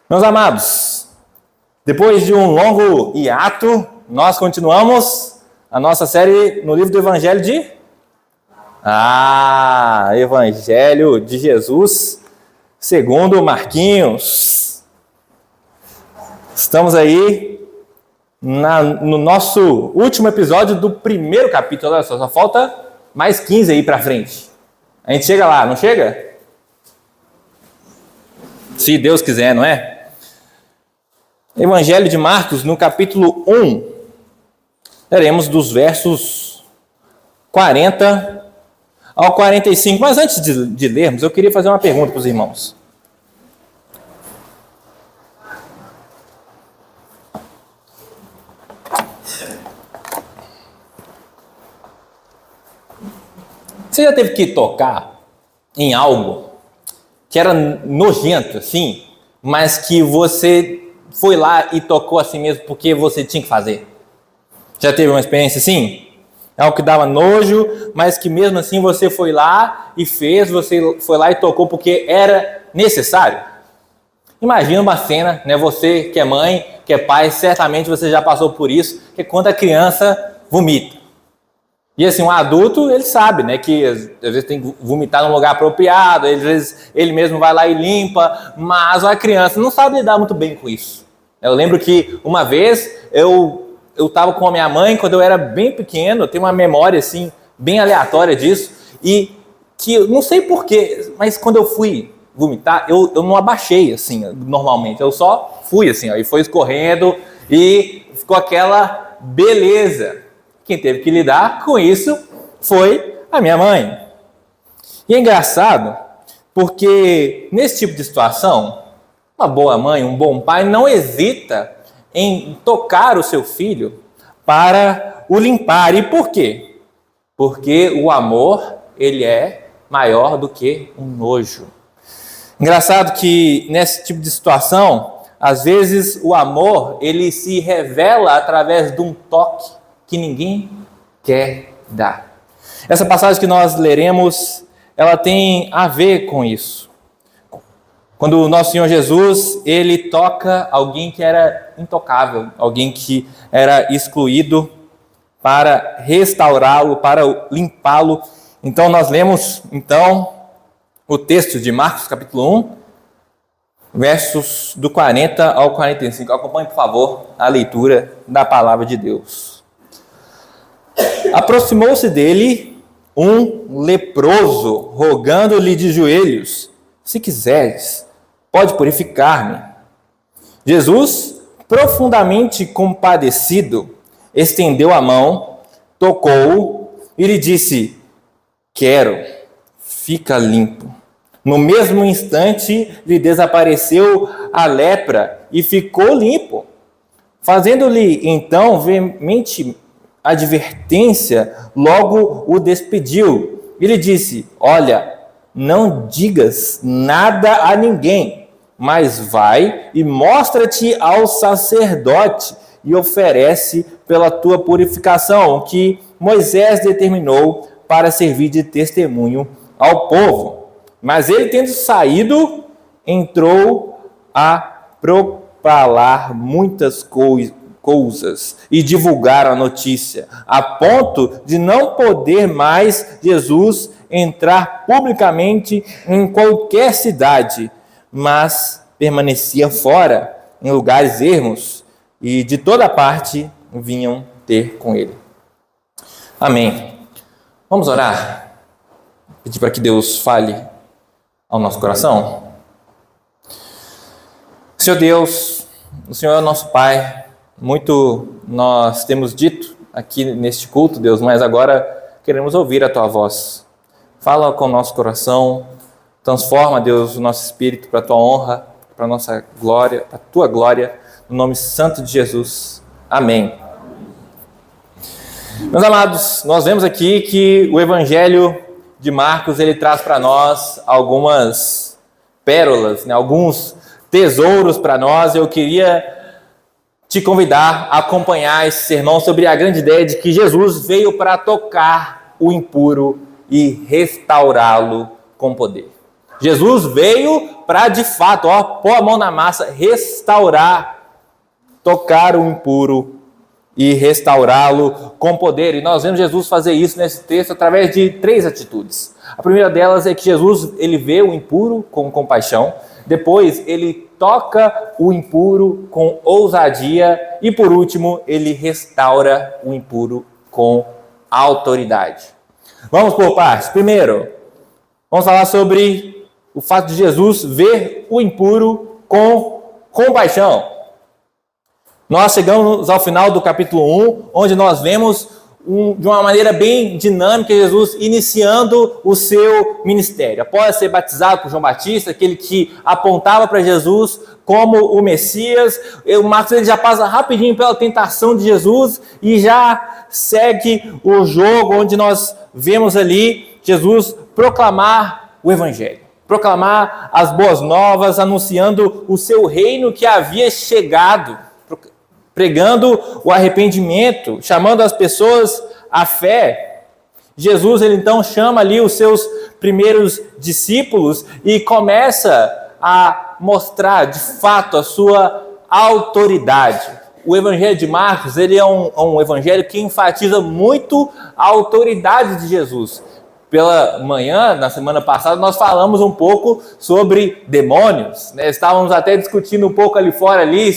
Meus amados, depois de um longo hiato, nós continuamos a nossa série no livro do Evangelho de... Evangelho de Jesus, segundo Marquinhos. Estamos aí no nosso último episódio do primeiro capítulo. Olha só falta mais 15 aí pra frente. A gente chega lá, não chega? Se Deus quiser, não é? Evangelho de Marcos, no capítulo 1, leremos dos versos 40 ao 45. Mas antes de lermos, eu queria fazer uma pergunta para os irmãos. Você já teve que tocar em algo que era nojento, assim, mas que você foi lá e tocou assim mesmo porque você tinha que fazer? Já teve uma experiência assim? Algo que dava nojo, mas que mesmo assim você foi lá e fez, você foi lá e tocou porque era necessário? Imagina uma cena, né? Você que é mãe, que é pai, certamente você já passou por isso, que é quando a criança vomita. E assim, um adulto, ele sabe, né, que às vezes tem que vomitar num lugar apropriado, às vezes ele mesmo vai lá e limpa, mas a criança não sabe lidar muito bem com isso. Eu lembro que uma vez eu estava com a minha mãe, quando eu era bem pequeno, eu tenho uma memória assim, bem aleatória disso, e que eu não sei porquê, mas quando eu fui vomitar, eu não abaixei assim, normalmente, eu só fui assim, ó, e foi escorrendo e ficou aquela beleza. Quem teve que lidar com isso foi a minha mãe. E é engraçado, porque nesse tipo de situação, uma boa mãe, um bom pai, não hesita em tocar o seu filho para o limpar. E por quê? Porque o amor, ele é maior do que um nojo. Engraçado que nesse tipo de situação, às vezes o amor, ele se revela através de um toque que ninguém quer dar. Essa passagem que nós leremos, ela tem a ver com isso. Quando o nosso Senhor Jesus, ele toca alguém que era intocável, alguém que era excluído, para restaurá-lo, para limpá-lo. Então nós lemos o texto de Marcos capítulo 1, versos do 40 ao 45. Acompanhe, por favor, a leitura da palavra de Deus. Aproximou-se dele um leproso, rogando-lhe de joelhos: se quiseres, pode purificar-me. Jesus, profundamente compadecido, estendeu a mão, tocou-o e lhe disse: quero, fica limpo. No mesmo instante lhe desapareceu a lepra e ficou limpo. Fazendo-lhe então veemente advertência, logo o despediu. Ele disse: olha, não digas nada a ninguém, mas vai e mostra-te ao sacerdote e oferece pela tua purificação o que Moisés determinou para servir de testemunho ao povo. Mas ele, tendo saído, entrou a propalar muitas coisas e divulgaram a notícia, a ponto de não poder mais Jesus entrar publicamente em qualquer cidade, mas permanecia fora, em lugares ermos, e de toda parte vinham ter com ele. Amém. Vamos orar? Pedir para que Deus fale ao nosso coração? Senhor Deus, o Senhor é o nosso Pai. Muito nós temos dito aqui neste culto, Deus, mas agora queremos ouvir a Tua voz. Fala com o nosso coração, transforma, Deus, o nosso espírito para a Tua honra, para a nossa glória, para a Tua glória, no nome santo de Jesus. Amém. Meus amados, nós vemos aqui que o Evangelho de Marcos, ele traz para nós algumas pérolas, né? Alguns tesouros para nós. Eu queria te convidar a acompanhar esse sermão sobre a grande ideia de que Jesus veio para tocar o impuro e restaurá-lo com poder. Jesus veio para, de fato, pôr a mão na massa, restaurar, tocar o impuro e restaurá-lo com poder. E nós vemos Jesus fazer isso nesse texto através de 3 atitudes. A primeira delas é que Jesus ele vê o impuro com compaixão, depois ele toca o impuro com ousadia e, por último, ele restaura o impuro com autoridade. Vamos por partes. Primeiro, vamos falar sobre o fato de Jesus ver o impuro com compaixão. Nós chegamos ao final do capítulo 1, onde nós vemos de uma maneira bem dinâmica Jesus iniciando o seu ministério. Após ser batizado por João Batista, aquele que apontava para Jesus como o Messias, o Marcos ele já passa rapidinho pela tentação de Jesus e já segue o jogo onde nós vemos ali Jesus proclamar o Evangelho, proclamar as boas novas, anunciando o seu reino que havia chegado, pregando o arrependimento, chamando as pessoas à fé. Jesus, ele então chama ali os seus primeiros discípulos e começa a mostrar de fato a sua autoridade. O Evangelho de Marcos, ele é um evangelho que enfatiza muito a autoridade de Jesus. Pela manhã, na semana passada, nós falamos um pouco sobre demônios, né? Estávamos até discutindo um pouco ali fora, ali,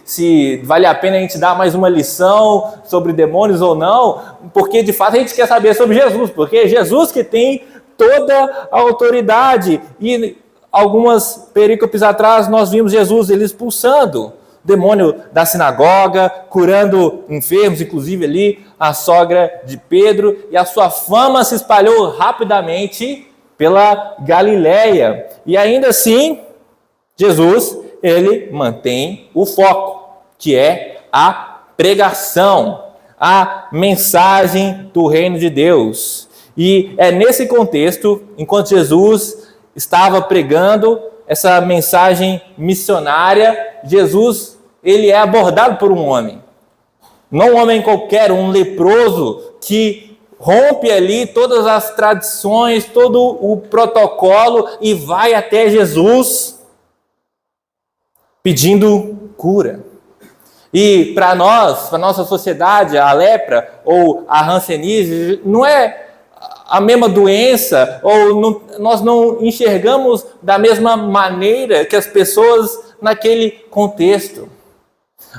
se vale a pena a gente dar mais uma lição sobre demônios ou não, porque de fato a gente quer saber sobre Jesus, porque é Jesus que tem toda a autoridade. E algumas perícopes atrás nós vimos Jesus ele expulsando o demônio da sinagoga, curando enfermos, inclusive ali a sogra de Pedro, e a sua fama se espalhou rapidamente pela Galileia. E ainda assim, Jesus, ele mantém o foco, que é a pregação, a mensagem do reino de Deus. E é nesse contexto, enquanto Jesus estava pregando essa mensagem missionária, Jesus ele é abordado por um homem. Não um homem qualquer, um leproso que rompe ali todas as tradições, todo o protocolo e vai até Jesus pedindo cura. E para nós, para a nossa sociedade, a lepra ou a hanseníase não é a mesma doença, ou nós não enxergamos da mesma maneira que as pessoas naquele contexto.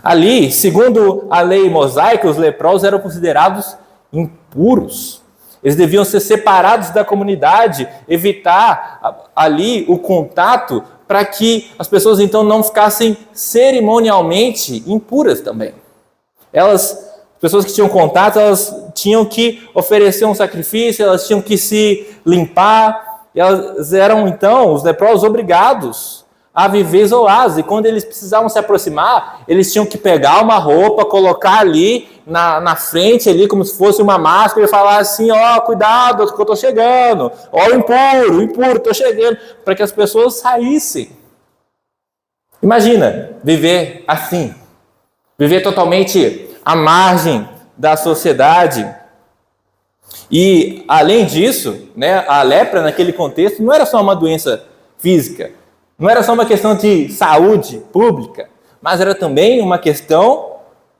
Ali, segundo a lei mosaica, os leprosos eram considerados impuros. Eles deviam ser separados da comunidade, evitar ali o contato, para que as pessoas então não ficassem cerimonialmente impuras também. As pessoas que tinham contato, elas tinham que oferecer um sacrifício, elas tinham que se limpar, e elas eram então, os leprosos, obrigados a viver isolados, e quando eles precisavam se aproximar, eles tinham que pegar uma roupa, colocar ali na frente, ali como se fosse uma máscara, e falar assim, cuidado, que eu estou chegando, o impuro, estou chegando, para que as pessoas saíssem. Imagina, viver assim, viver totalmente à margem da sociedade. E, além disso, né, a lepra naquele contexto não era só uma doença física, não era só uma questão de saúde pública, mas era também uma questão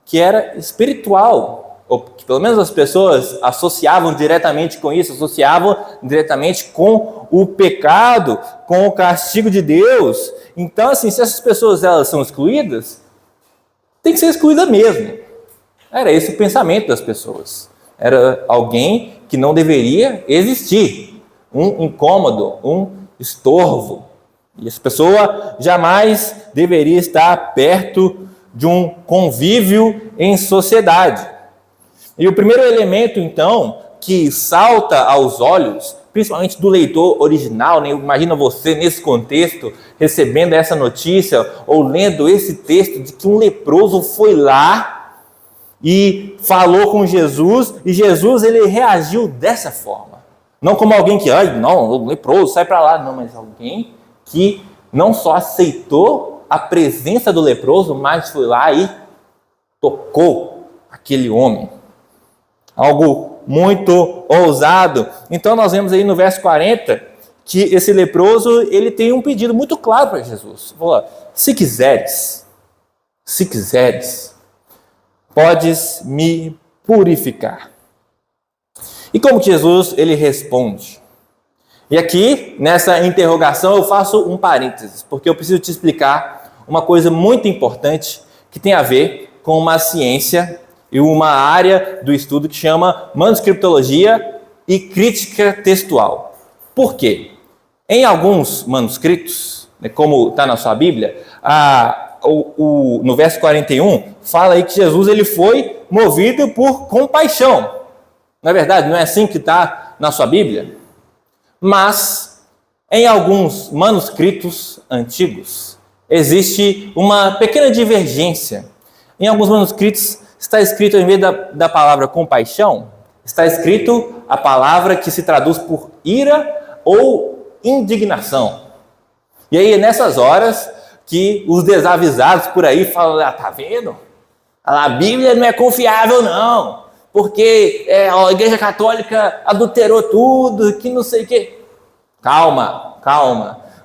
que era espiritual, ou que pelo menos as pessoas associavam diretamente com isso, associavam diretamente com o pecado, com o castigo de Deus. Então, assim, se essas pessoas elas são excluídas, tem que ser excluída mesmo. Era esse o pensamento das pessoas. Era alguém que não deveria existir, um incômodo, um estorvo. E essa pessoa jamais deveria estar perto de um convívio em sociedade. E o primeiro elemento, então, que salta aos olhos, principalmente do leitor original, né? Imagina você nesse contexto, recebendo essa notícia, ou lendo esse texto de que um leproso foi lá e falou com Jesus, e Jesus ele reagiu dessa forma. Não como alguém que, não, o leproso, sai para lá. Não, mas alguém que não só aceitou a presença do leproso, mas foi lá e tocou aquele homem. Algo muito ousado. Então nós vemos aí no verso 40 que esse leproso, ele tem um pedido muito claro para Jesus. Fala, se quiseres, podes me purificar. E como que Jesus, ele responde? E aqui, nessa interrogação, eu faço um parênteses, porque eu preciso te explicar uma coisa muito importante que tem a ver com uma ciência e uma área do estudo que chama manuscriptologia e crítica textual. Por quê? Em alguns manuscritos, como está na sua Bíblia, no verso 41, fala aí que Jesus ele foi movido por compaixão. Não é verdade? Não é assim que está na sua Bíblia? Mas, em alguns manuscritos antigos, existe uma pequena divergência. Em alguns manuscritos está escrito, em vez da palavra compaixão, está escrito a palavra que se traduz por ira ou indignação. E aí, nessas horas, que os desavisados por aí falam, tá vendo? A Bíblia não é confiável, não. Porque a Igreja Católica adulterou tudo, que não sei o quê. Calma.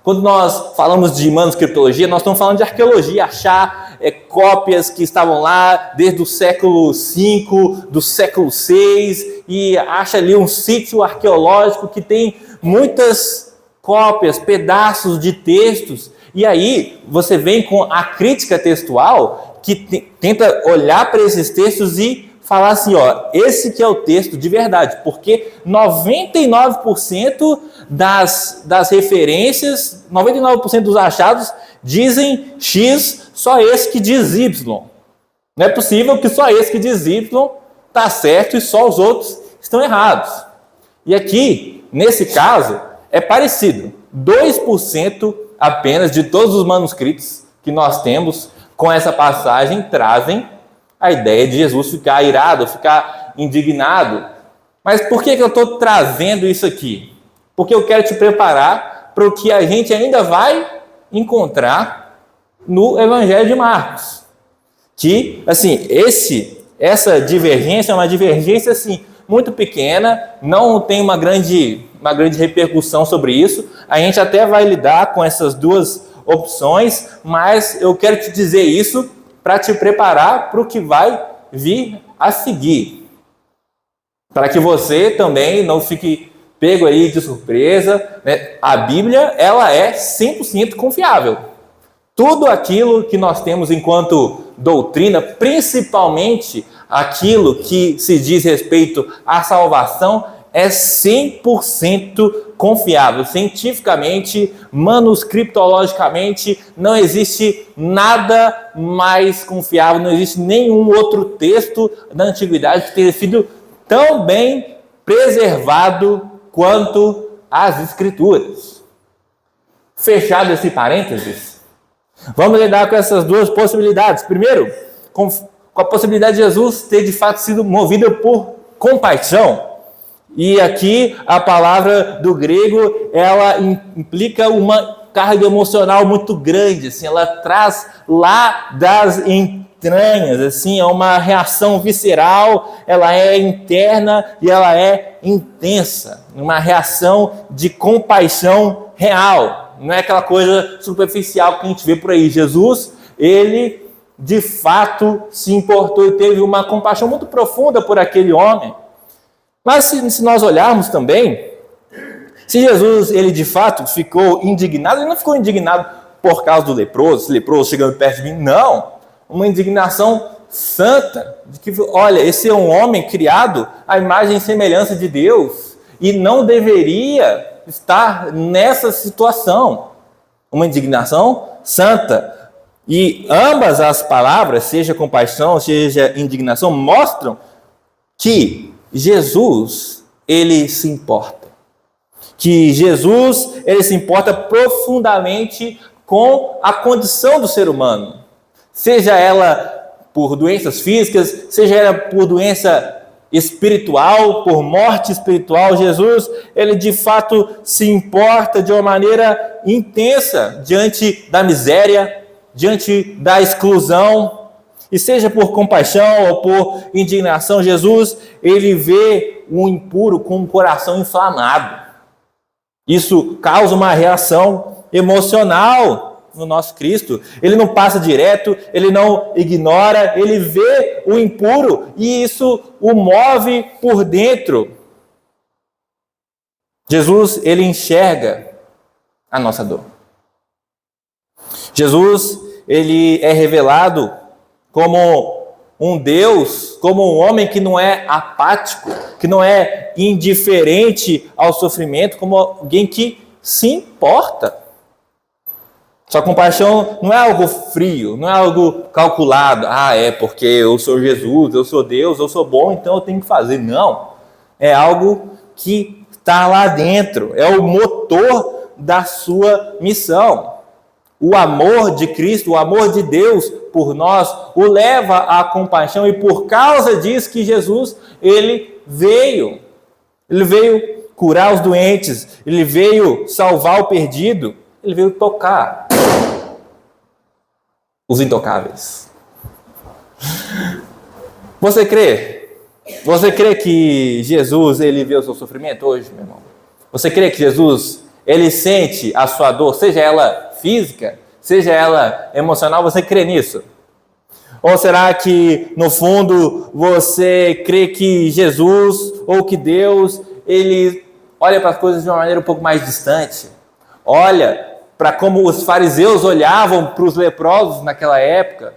Quando nós falamos de manuscriptologia, nós estamos falando de arqueologia, achar cópias que estavam lá desde o século V, do século VI, e acha ali um sítio arqueológico que tem muitas cópias, pedaços de textos. E aí você vem com a crítica textual que tenta olhar para esses textos e falar assim, esse que é o texto de verdade, porque 99% das referências, 99% dos achados dizem X, só esse que diz Y. Não é possível que só esse que diz Y está certo e só os outros estão errados. E aqui, nesse caso, é parecido. 2% apenas de todos os manuscritos que nós temos com essa passagem trazem a ideia de Jesus ficar irado, ficar indignado. Mas por que eu estou trazendo isso aqui? Porque eu quero te preparar para o que a gente ainda vai encontrar no Evangelho de Marcos. Que, assim, essa divergência é uma divergência, assim, muito pequena, não tem uma grande repercussão sobre isso. A gente até vai lidar com essas duas opções, mas eu quero te dizer isso para te preparar para o que vai vir a seguir. Para que você também não fique pego aí de surpresa, né? A Bíblia, ela é 100% confiável. Tudo aquilo que nós temos enquanto doutrina, principalmente aquilo que se diz respeito à salvação, é 100% confiável. Cientificamente, manuscriptologicamente, não existe nada mais confiável, não existe nenhum outro texto da antiguidade que tenha sido tão bem preservado quanto as Escrituras. Fechado esse parênteses, vamos lidar com essas duas possibilidades. Primeiro, com a possibilidade de Jesus ter de fato sido movido por compaixão. E aqui a palavra do grego, ela implica uma carga emocional muito grande, assim, ela traz lá das entranhas, assim, é uma reação visceral, ela é interna e ela é intensa, uma reação de compaixão real, não é aquela coisa superficial que a gente vê por aí. Jesus, ele de fato se importou e teve uma compaixão muito profunda por aquele homem. Mas se nós olharmos também, se Jesus, ele de fato ficou indignado, ele não ficou indignado por causa do leproso, esse leproso chegando perto de mim, não. Uma indignação santa, de que, olha, esse é um homem criado à imagem e semelhança de Deus, e não deveria estar nessa situação. Uma indignação santa. E ambas as palavras, seja compaixão, seja indignação, mostram que Jesus, ele se importa. Que Jesus, ele se importa profundamente com a condição do ser humano. Seja ela por doenças físicas, seja ela por doença espiritual, por morte espiritual. Jesus, ele de fato se importa de uma maneira intensa diante da miséria, diante da exclusão. E seja por compaixão ou por indignação, Jesus, ele vê o impuro com o coração inflamado. Isso causa uma reação emocional no nosso Cristo. Ele não passa direto, ele não ignora, ele vê o impuro e isso o move por dentro. Jesus, ele enxerga a nossa dor. Jesus, ele é revelado como um Deus, como um homem que não é apático, que não é indiferente ao sofrimento, como alguém que se importa. Sua compaixão não é algo frio, não é algo calculado. É porque eu sou Jesus, eu sou Deus, eu sou bom, então eu tenho que fazer. Não. É algo que está lá dentro. É o motor da sua missão. O amor de Cristo, o amor de Deus por nós, o leva à compaixão. E por causa disso que Jesus, ele veio. Ele veio curar os doentes. Ele veio salvar o perdido. Ele veio tocar os intocáveis. Você crê? Você crê que Jesus, ele vê o seu sofrimento hoje, meu irmão? Você crê que Jesus, ele sente a sua dor, seja ela física, seja ela emocional? Você crê nisso? Ou será que, no fundo, você crê que Jesus ou que Deus, ele olha para as coisas de uma maneira um pouco mais distante? Olha para como os fariseus olhavam para os leprosos naquela época?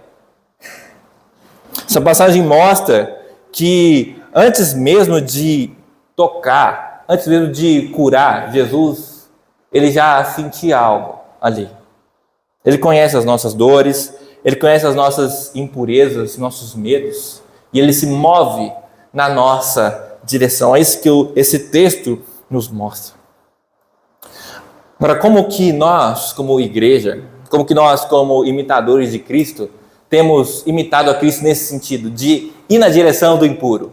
Essa passagem mostra que antes mesmo de tocar, antes mesmo de curar, Jesus, ele já sentia algo ali. Ele conhece as nossas dores, ele conhece as nossas impurezas, nossos medos, e ele se move na nossa direção. É isso que esse texto nos mostra. Agora, como que nós, como igreja, como que nós, como imitadores de Cristo, temos imitado a Cristo nesse sentido, de ir na direção do impuro,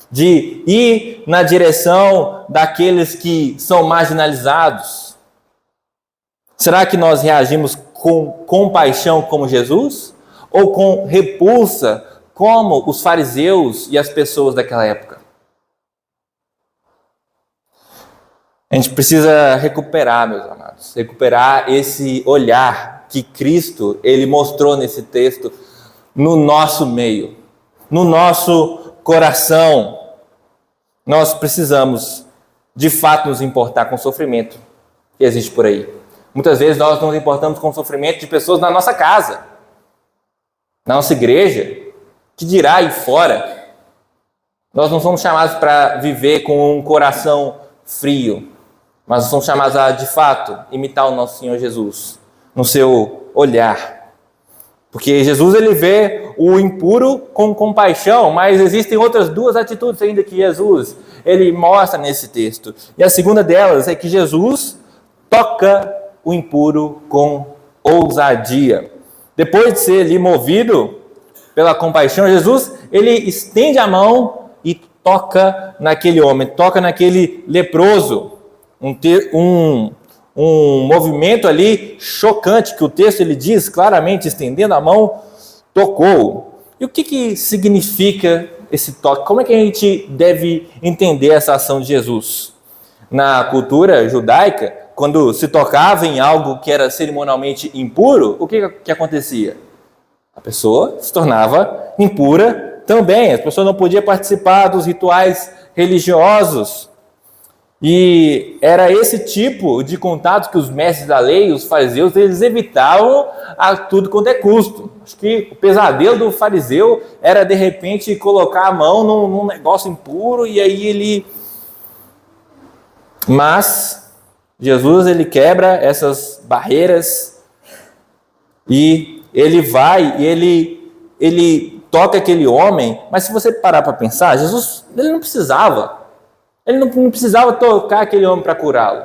de ir na direção daqueles que são marginalizados? Será que nós reagimos com compaixão como Jesus? Ou com repulsa como os fariseus e as pessoas daquela época? A gente precisa recuperar, meus amados, recuperar esse olhar que Cristo, ele mostrou nesse texto no nosso meio, no nosso coração. Nós precisamos, de fato, nos importar com o sofrimento que existe por aí. Muitas vezes nós nos importamos com o sofrimento de pessoas na nossa casa, na nossa igreja, que dirá aí fora. Nós não somos chamados para viver com um coração frio, mas somos chamados a, de fato, imitar o nosso Senhor Jesus no seu olhar. Porque Jesus, ele vê o impuro com compaixão, mas existem outras duas atitudes ainda que Jesus, ele mostra nesse texto. E a segunda delas é que Jesus toca o impuro com ousadia. Depois de ser ali movido pela compaixão, Jesus, ele estende a mão e toca naquele homem, toca naquele leproso. Um movimento ali chocante, que o texto ele diz claramente, estendendo a mão, tocou. E o que significa esse toque? Como é que a gente deve entender essa ação de Jesus? Na cultura judaica, quando se tocava em algo que era cerimonialmente impuro, o que acontecia? A pessoa se tornava impura também. As pessoas não podiam participar dos rituais religiosos. E era esse tipo de contato que os mestres da lei, os fariseus, eles evitavam a tudo quanto é custo. Acho que o pesadelo do fariseu era, de repente, colocar a mão num negócio impuro e aí ele... Mas Jesus, ele quebra essas barreiras e ele vai e ele toca aquele homem. Mas se você parar para pensar, Jesus, ele não precisava. Ele não precisava tocar aquele homem para curá-lo.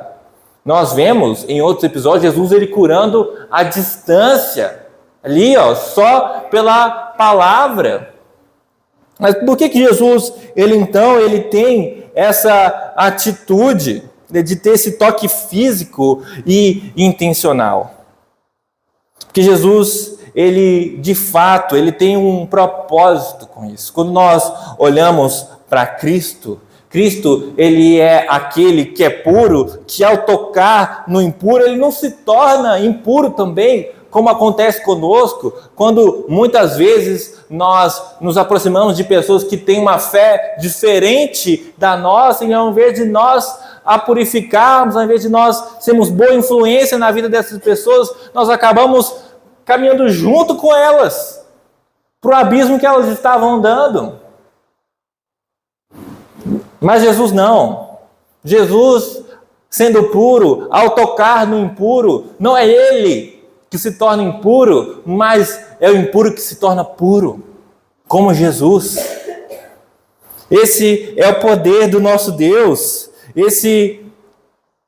Nós vemos em outros episódios Jesus ele curando à distância, ali, só pela palavra. Mas por que Jesus, ele tem essa atitude de ter esse toque físico e intencional? Porque Jesus, ele de fato, ele tem um propósito com isso. Quando nós olhamos para Cristo, Cristo, ele é aquele que é puro, que ao tocar no impuro, ele não se torna impuro também, como acontece conosco, quando muitas vezes nós nos aproximamos de pessoas que têm uma fé diferente da nossa, e ao invés de nós a purificarmos, ao invés de nós sermos boa influência na vida dessas pessoas, nós acabamos caminhando junto com elas, para o abismo que elas estavam andando. Mas Jesus não. Jesus, sendo puro, ao tocar no impuro, não é ele que se torna impuro, mas é o impuro que se torna puro, como Jesus. Esse é o poder do nosso Deus. Esse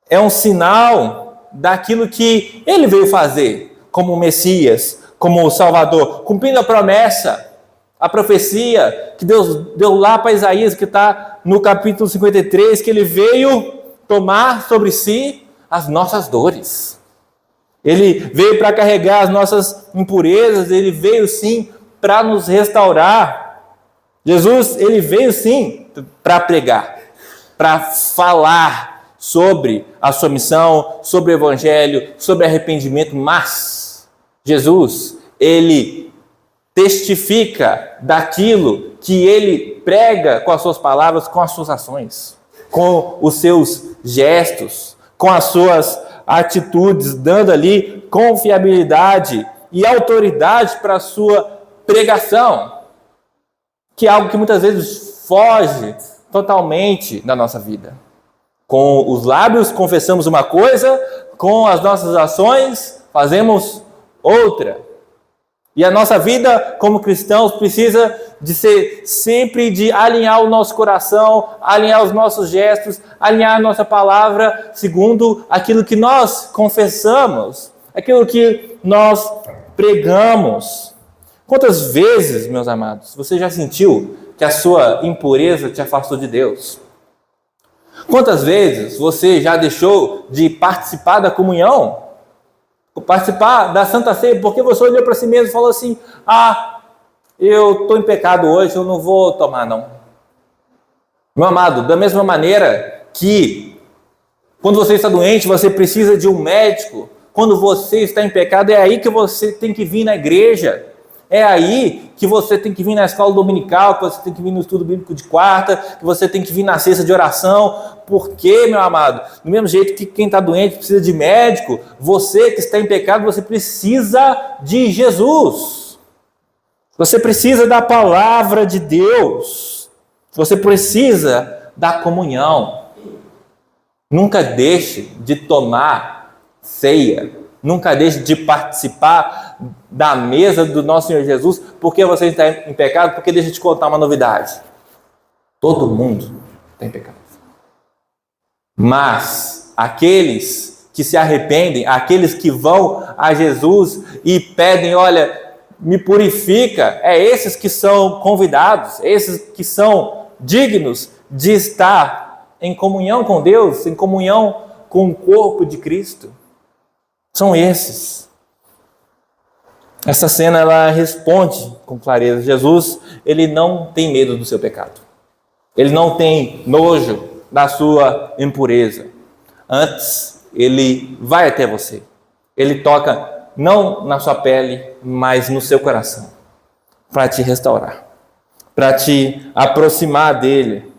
é um sinal daquilo que ele veio fazer, como o Messias, como o Salvador, cumprindo a promessa, a profecia que Deus deu lá para Isaías, que está no capítulo 53, que ele veio tomar sobre si as nossas dores. Ele veio para carregar as nossas impurezas, ele veio sim para nos restaurar. Jesus, ele veio sim para pregar, para falar sobre a sua missão, sobre o evangelho, sobre arrependimento, mas Jesus, ele testifica daquilo que ele prega com as suas palavras, com as suas ações, com os seus gestos, com as suas atitudes, dando ali confiabilidade e autoridade para a sua pregação, que é algo que muitas vezes foge totalmente da nossa vida. Com os lábios confessamos uma coisa, com as nossas ações fazemos outra. E a nossa vida como cristãos precisa de ser sempre de alinhar o nosso coração, alinhar os nossos gestos, alinhar a nossa palavra segundo aquilo que nós confessamos, aquilo que nós pregamos. Quantas vezes, meus amados, você já sentiu que a sua impureza te afastou de Deus? Quantas vezes você já deixou de participar da comunhão? Participar da Santa Ceia, porque você olhou para si mesmo e falou assim: eu estou em pecado hoje, eu não vou tomar não. Meu amado, da mesma maneira que quando você está doente, você precisa de um médico, quando você está em pecado, é aí que você tem que vir na igreja, é aí que você tem que vir na escola dominical, que você tem que vir no estudo bíblico de quarta, que você tem que vir na cesta de oração. Porque, meu amado, do mesmo jeito que quem está doente precisa de médico, você que está em pecado, você precisa de Jesus. Você precisa da palavra de Deus. Você precisa da comunhão. Nunca deixe de tomar ceia. Nunca deixe de participar da mesa do nosso Senhor Jesus, porque você está em pecado. Porque deixa eu te contar uma novidade. Todo mundo está em pecado. Mas aqueles que se arrependem, aqueles que vão a Jesus e pedem: olha, me purifica, é esses que são convidados, esses que são dignos de estar em comunhão com Deus, em comunhão com o corpo de Cristo. São esses. Essa cena, ela responde com clareza. Jesus, ele não tem medo do seu pecado. Ele não tem nojo da sua impureza. Antes, ele vai até você. Ele toca não na sua pele, mas no seu coração, para te restaurar, para te aproximar dele.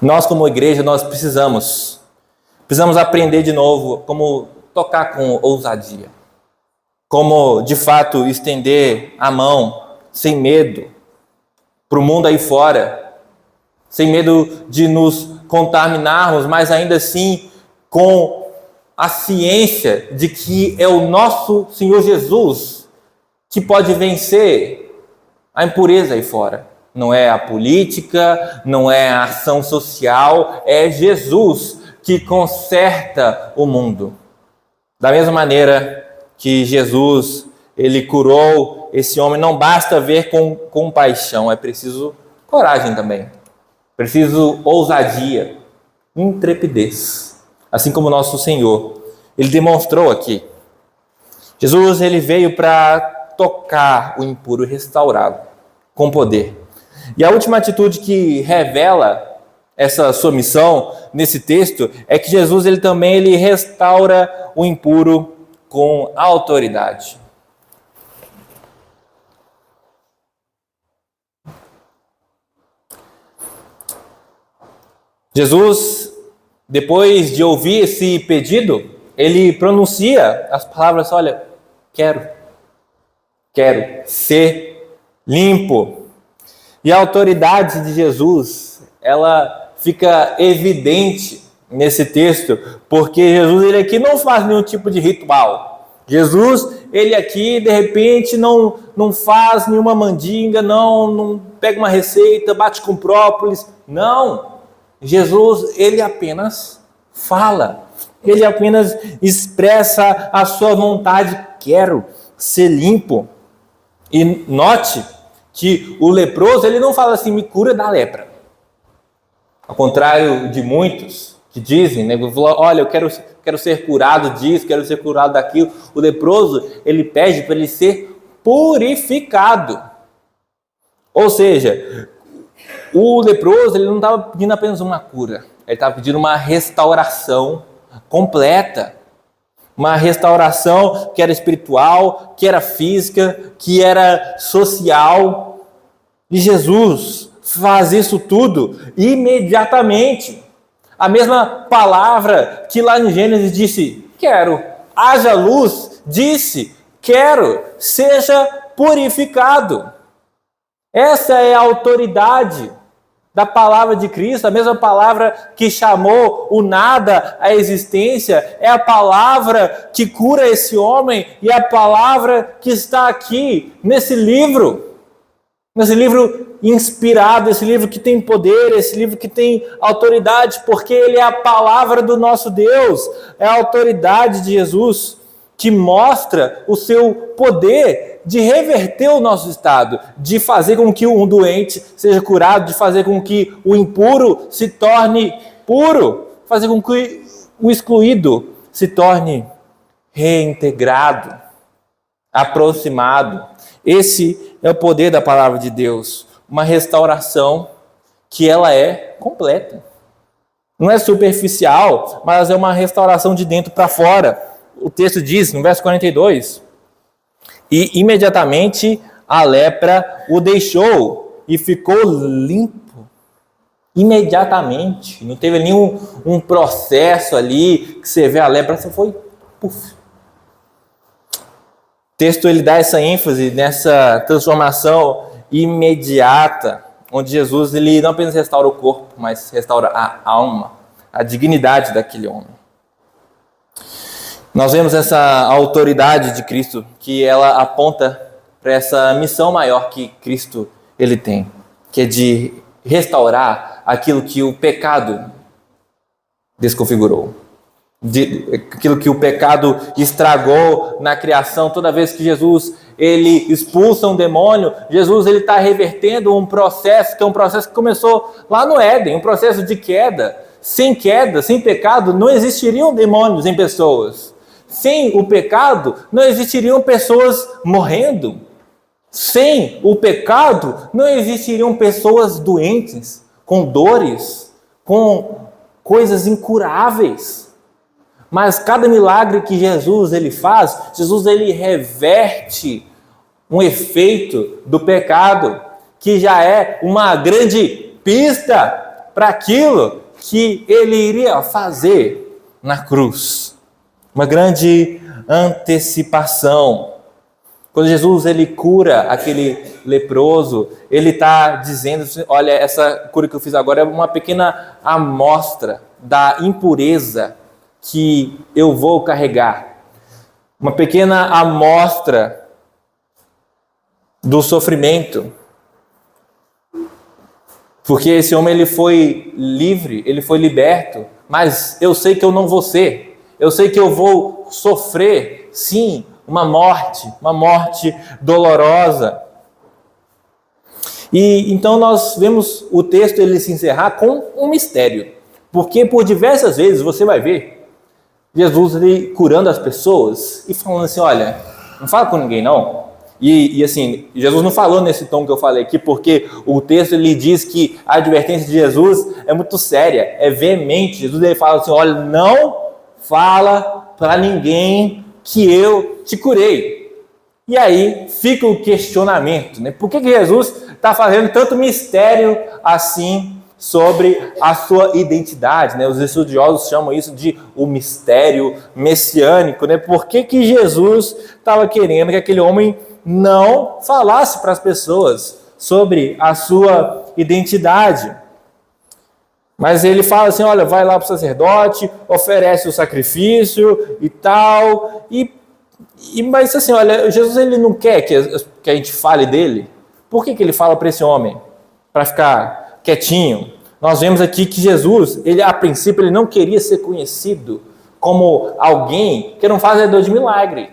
Nós, como igreja, nós precisamos aprender de novo como tocar com ousadia, como de fato estender a mão sem medo para o mundo aí fora, sem medo de nos contaminarmos, mas ainda assim com a ciência de que é o nosso Senhor Jesus que pode vencer a impureza aí fora. Não é a política, não é a ação social, é Jesus que conserta o mundo. Da mesma maneira que Jesus, ele curou esse homem, não basta ver com compaixão, é preciso coragem também. Preciso ousadia, intrepidez, assim como o nosso Senhor, ele demonstrou aqui. Jesus, ele veio para tocar o impuro e restaurá-lo com poder. E a última atitude que revela essa sua missão nesse texto é que Jesus ele restaura o impuro com autoridade. Jesus, depois de ouvir esse pedido, ele pronuncia as palavras: olha, quero ser limpo. E a autoridade de Jesus, ela fica evidente nesse texto, porque Jesus ele aqui não faz nenhum tipo de ritual. Jesus, ele aqui de repente não faz nenhuma mandinga, não pega uma receita, bate com própolis, não. Jesus, ele apenas fala, ele apenas expressa a sua vontade: quero ser limpo. E note que o leproso, ele não fala assim: me cura da lepra. Ao contrário de muitos que dizem, né, olha, eu quero ser curado disso, quero ser curado daquilo. O leproso, ele pede para ele ser purificado. Ou seja, o leproso, ele não estava pedindo apenas uma cura, ele estava pedindo uma restauração completa. Uma restauração que era espiritual, que era física, que era social. E Jesus faz isso tudo imediatamente. A mesma palavra que lá em Gênesis disse: quero, haja luz, disse: quero, seja purificado. Essa é a autoridade da palavra de Cristo, a mesma palavra que chamou o nada à existência, é a palavra que cura esse homem e é a palavra que está aqui nesse livro inspirado, esse livro que tem poder, esse livro que tem autoridade, porque ele é a palavra do nosso Deus, é a autoridade de Jesus que mostra o seu poder de reverter o nosso estado, de fazer com que um doente seja curado, de fazer com que o impuro se torne puro, fazer com que o excluído se torne reintegrado, aproximado. Esse é o poder da palavra de Deus, uma restauração que ela é completa. Não é superficial, mas é uma restauração de dentro para fora. O texto diz, no verso 42, e imediatamente a lepra o deixou e ficou limpo. Imediatamente. Não teve nenhum processo ali que você vê a lepra, só foi puf. O texto ele dá essa ênfase nessa transformação imediata, onde Jesus ele não apenas restaura o corpo, mas restaura a alma, a dignidade daquele homem. Nós vemos essa autoridade de Cristo, que ela aponta para essa missão maior que Cristo ele tem, que é de restaurar aquilo que o pecado desconfigurou, aquilo que o pecado estragou na criação. Toda vez que Jesus ele expulsa um demônio, Jesus ele está revertendo um processo que é um processo que começou lá no Éden, um processo de queda. Sem queda, sem pecado, não existiriam demônios em pessoas. Sem o pecado, não existiriam pessoas morrendo. Sem o pecado, não existiriam pessoas doentes, com dores, com coisas incuráveis. Mas cada milagre que Jesus ele faz, Jesus ele reverte um efeito do pecado, que já é uma grande pista para aquilo que ele iria fazer na cruz. Uma grande antecipação. Quando Jesus ele cura aquele leproso, ele está dizendo: olha, essa cura que eu fiz agora é uma pequena amostra da impureza que eu vou carregar. Uma pequena amostra do sofrimento. Porque esse homem ele foi livre, ele foi liberto, mas eu sei que eu não vou ser. Eu sei que eu vou sofrer, sim, uma morte dolorosa. E então nós vemos o texto ele se encerrar com um mistério. Porque por diversas vezes você vai ver Jesus ele curando as pessoas e falando assim: olha, não fala com ninguém não. E assim, Jesus não falou nesse tom que eu falei aqui, porque o texto ele diz que a advertência de Jesus é muito séria, é veemente. Jesus ele fala assim, olha, não fala para ninguém que eu te curei. E aí fica o questionamento, né? Por que Jesus está fazendo tanto mistério assim sobre a sua identidade, né? Os estudiosos chamam isso de o mistério messiânico, né? Por que Jesus estava querendo que aquele homem não falasse para as pessoas sobre a sua identidade? Mas ele fala assim, olha, vai lá para o sacerdote, oferece o sacrifício e tal, mas assim, olha, Jesus ele não quer que a gente fale dele. Por que ele fala para esse homem? Para ficar quietinho? Nós vemos aqui que Jesus, ele a princípio, ele não queria ser conhecido como alguém que era um fazedor de milagre.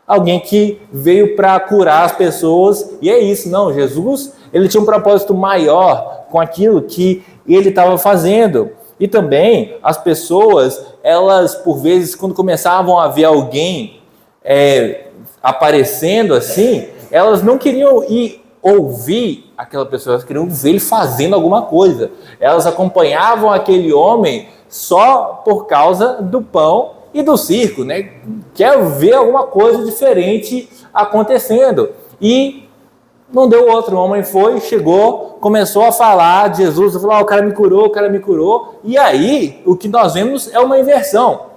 Alguém que veio para curar as pessoas, e é isso. Não, Jesus, ele tinha um propósito maior com aquilo que ele estava fazendo. E também, as pessoas, elas, por vezes, quando começavam a ver alguém aparecendo assim, elas não queriam ir ouvir aquela pessoa, elas queriam ver ele fazendo alguma coisa. Elas acompanhavam aquele homem só por causa do pão e do circo, né? Quer ver alguma coisa diferente acontecendo. E não deu outro. O homem foi, chegou, começou a falar de Jesus, falou, o cara me curou, o cara me curou. E aí, o que nós vemos é uma inversão.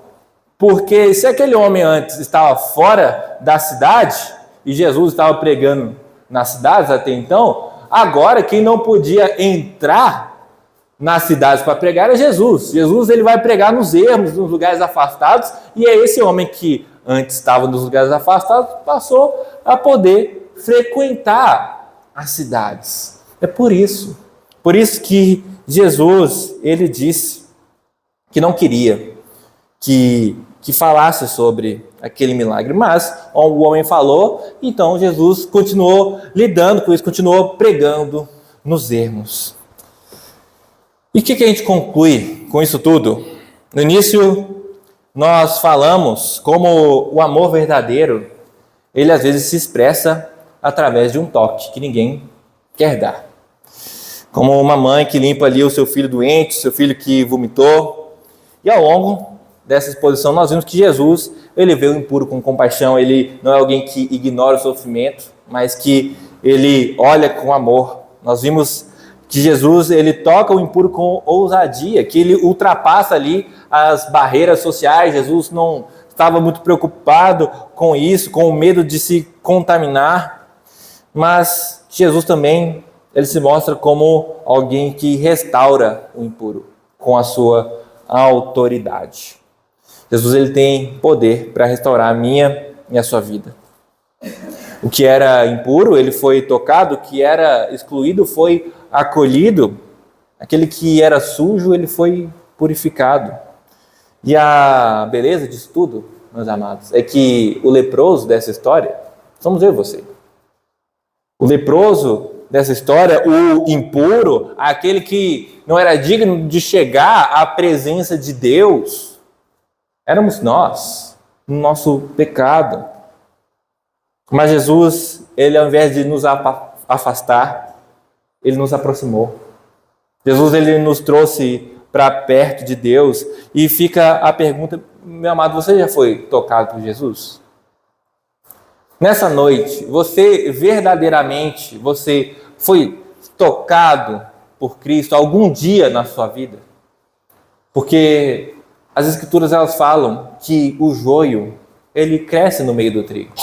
Porque se aquele homem antes estava fora da cidade, e Jesus estava pregando nas cidades até então, agora quem não podia entrar nas cidades para pregar era Jesus. Jesus ele vai pregar nos ermos, nos lugares afastados, e é esse homem que antes estava nos lugares afastados, passou a poder frequentar as cidades. É por isso que Jesus, ele disse que não queria que falasse sobre aquele milagre, mas o homem falou, então Jesus continuou lidando com isso, continuou pregando nos ermos. E o que a gente conclui com isso tudo? No início, nós falamos como o amor verdadeiro, ele às vezes se expressa através de um toque que ninguém quer dar. Como uma mãe que limpa ali o seu filho doente, seu filho que vomitou. E ao longo dessa exposição, nós vimos que Jesus, ele veio impuro com compaixão, ele não é alguém que ignora o sofrimento, mas que ele olha com amor. Nós vimos que Jesus, ele toca o impuro com ousadia, que ele ultrapassa ali as barreiras sociais. Jesus não estava muito preocupado com isso, com o medo de se contaminar, mas Jesus também, ele se mostra como alguém que restaura o impuro com a sua autoridade. Jesus ele tem poder para restaurar a minha e a sua vida. O que era impuro, ele foi tocado, o que era excluído foi acolhido, aquele que era sujo, ele foi purificado. E a beleza disso tudo, meus amados, é que o leproso dessa história, somos eu e você. O leproso dessa história, o impuro, aquele que não era digno de chegar à presença de Deus, éramos nós, no nosso pecado. Mas Jesus, ele ao invés de nos afastar, ele nos aproximou. Jesus, ele nos trouxe para perto de Deus. E fica a pergunta, meu amado, você já foi tocado por Jesus? Nessa noite, você verdadeiramente, você foi tocado por Cristo algum dia na sua vida? Porque as Escrituras, elas falam que o joio, ele cresce no meio do trigo.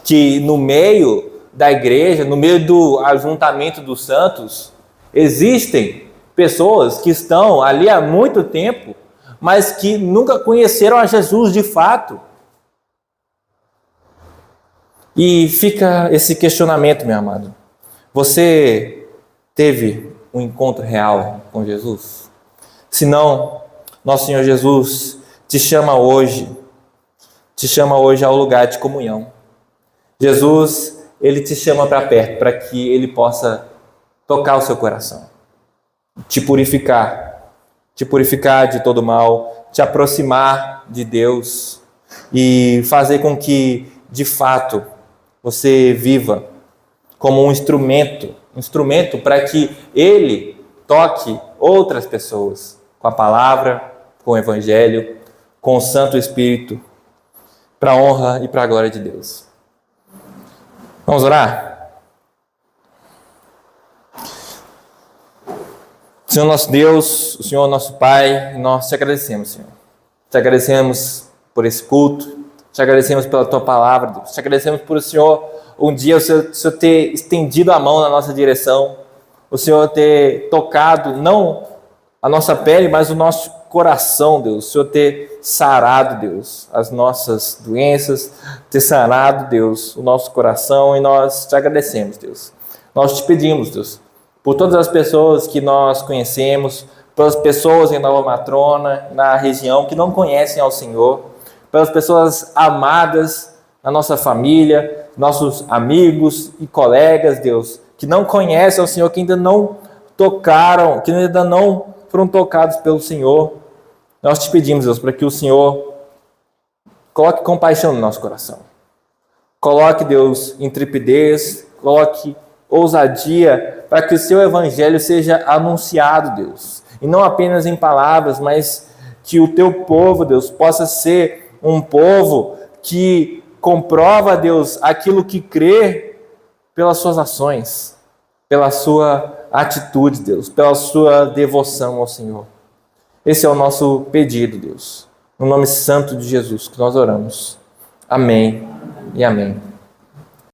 Que no meio da igreja, no meio do ajuntamento dos santos, existem pessoas que estão ali há muito tempo, mas que nunca conheceram a Jesus de fato. E fica esse questionamento, meu amado. Você teve um encontro real com Jesus? Se não, nosso Senhor Jesus te chama hoje ao lugar de comunhão. Jesus, ele te chama para perto, para que ele possa tocar o seu coração, te purificar de todo mal, te aproximar de Deus e fazer com que, de fato, você viva como um instrumento para que Ele toque outras pessoas com a palavra, com o Evangelho, com o Santo Espírito, para a honra e para a glória de Deus. Vamos orar? Senhor nosso Deus, o Senhor nosso Pai, nós te agradecemos, Senhor. Te agradecemos por esse culto, te agradecemos pela Tua palavra, Deus. Te agradecemos por o Senhor, um dia o Senhor ter estendido a mão na nossa direção, o Senhor ter tocado, não a nossa pele, mas o nosso coração, Deus. O Senhor ter sarado, Deus, as nossas doenças, ter sarado, Deus, o nosso coração, e nós te agradecemos, Deus. Nós te pedimos, Deus, por todas as pessoas que nós conhecemos, pelas pessoas em Nova Matrona, na região, que não conhecem ao Senhor, pelas pessoas amadas na nossa família, nossos amigos e colegas, Deus, que não conhecem ao Senhor, que ainda não tocaram, que ainda não foram tocados pelo Senhor. Nós te pedimos, Deus, para que o Senhor coloque compaixão no nosso coração. Coloque, Deus, intrepidez, coloque ousadia para que o seu evangelho seja anunciado, Deus. E não apenas em palavras, mas que o teu povo, Deus, possa ser um povo que comprova, Deus, aquilo que crê pelas suas ações, pela sua atitude, Deus, pela sua devoção ao Senhor. Esse é o nosso pedido, Deus. No nome santo de Jesus que nós oramos. Amém e amém.